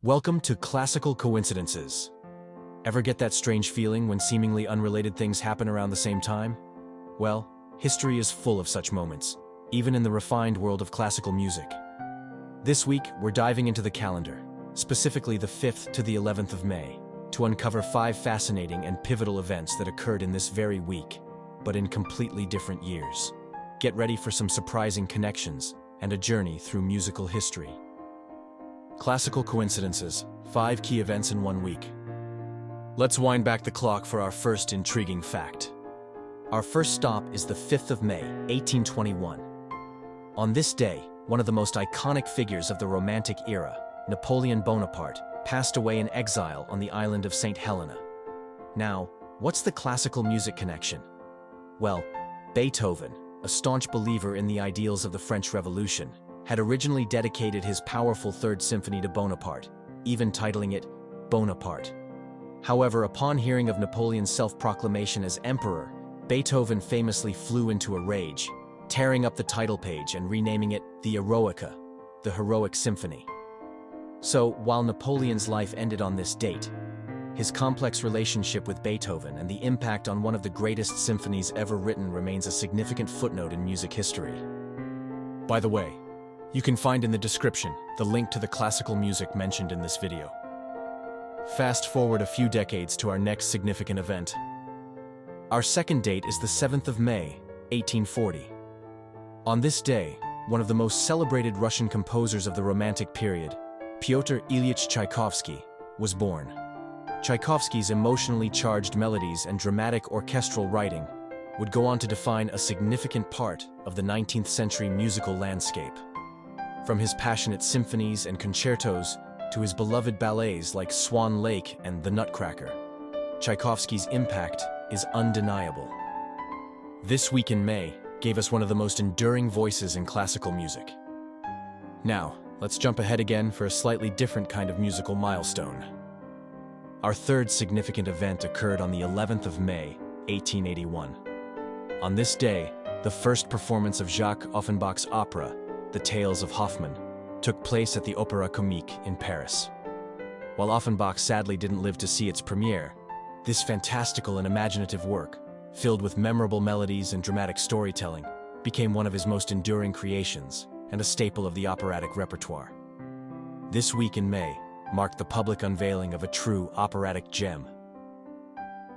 Welcome to Classical Coincidences. Ever get that strange feeling when seemingly unrelated things happen around the same time? Well, history is full of such moments, even in the refined world of classical music. This week, we're diving into the calendar, specifically the 5th to the 11th of May, to uncover 5 fascinating and pivotal events that occurred in this very week, but in completely different years. Get ready for some surprising connections and a journey through musical history. Classical Coincidences, 5 key events in 1 week. Let's wind back the clock for our first intriguing fact. Our first stop is the 5th of May, 1821. On this day, one of the most iconic figures of the Romantic era, Napoleon Bonaparte, passed away in exile on the island of St. Helena. Now, what's the classical music connection? Well, Beethoven, a staunch believer in the ideals of the French Revolution, had originally dedicated his powerful Third Symphony to Bonaparte, even titling it Bonaparte. However, upon hearing of Napoleon's self-proclamation as emperor, Beethoven famously flew into a rage, tearing up the title page and renaming it the Eroica, the heroic symphony. So, while Napoleon's life ended on this date, his complex relationship with Beethoven and the impact on one of the greatest symphonies ever written remains a significant footnote in music history. By the way, you can find in the description the link to the classical music mentioned in this video. Fast forward a few decades to our next significant event. Our second date is the 7th of May, 1840. On this day, one of the most celebrated Russian composers of the Romantic period, Pyotr Ilyich Tchaikovsky, was born. Tchaikovsky's emotionally charged melodies and dramatic orchestral writing would go on to define a significant part of the 19th century musical landscape. From his passionate symphonies and concertos to his beloved ballets like Swan Lake and The Nutcracker, Tchaikovsky's impact is undeniable. This week in May gave us one of the most enduring voices in classical music. Now, let's jump ahead again for a slightly different kind of musical milestone. Our third significant event occurred on the 11th of May, 1881. On this day, the first performance of Jacques Offenbach's opera, The Tales of Hoffmann, took place at the Opéra Comique in Paris. While Offenbach sadly didn't live to see its premiere, this fantastical and imaginative work, filled with memorable melodies and dramatic storytelling, became one of his most enduring creations and a staple of the operatic repertoire. This week in May marked the public unveiling of a true operatic gem.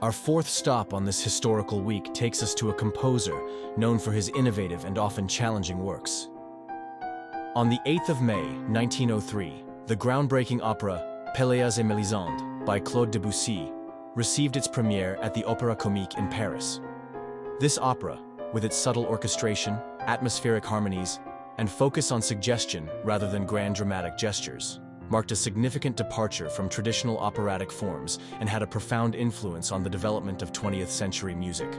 Our fourth stop on this historical week takes us to a composer known for his innovative and often challenging works. On the 8th of May, 1903, the groundbreaking opera Pelléas et Mélisande by Claude Debussy received its premiere at the Opéra Comique in Paris. This opera, with its subtle orchestration, atmospheric harmonies, and focus on suggestion rather than grand dramatic gestures, marked a significant departure from traditional operatic forms and had a profound influence on the development of 20th century music.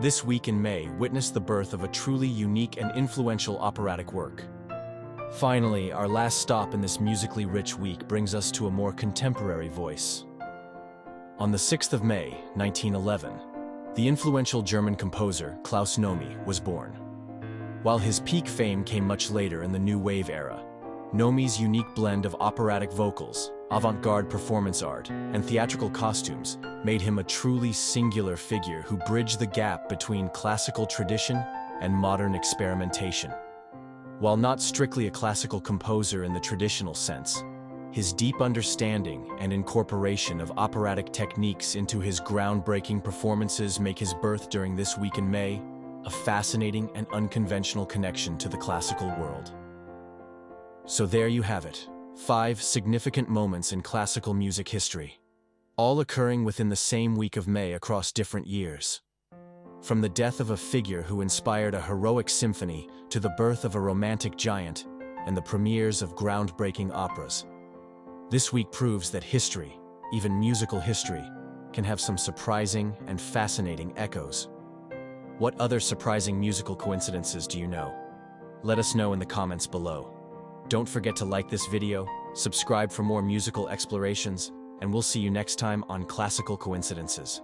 This week in May witnessed the birth of a truly unique and influential operatic work. Finally, our last stop in this musically rich week brings us to a more contemporary voice. On the 6th of May, 1911, the influential German composer Klaus Nomi was born. While his peak fame came much later in the New Wave era, Nomi's unique blend of operatic vocals, avant-garde performance art, and theatrical costumes made him a truly singular figure who bridged the gap between classical tradition and modern experimentation. While not strictly a classical composer in the traditional sense, his deep understanding and incorporation of operatic techniques into his groundbreaking performances make his birth during this week in May a fascinating and unconventional connection to the classical world. So there you have it, 5 significant moments in classical music history, all occurring within the same week of May across different years. From the death of a figure who inspired a heroic symphony to the birth of a romantic giant and the premieres of groundbreaking operas, this week proves that history, even musical history, can have some surprising and fascinating echoes. What other surprising musical coincidences do you know? Let us know in the comments below. Don't forget to like this video, subscribe for more musical explorations, and we'll see you next time on Classical Coincidences.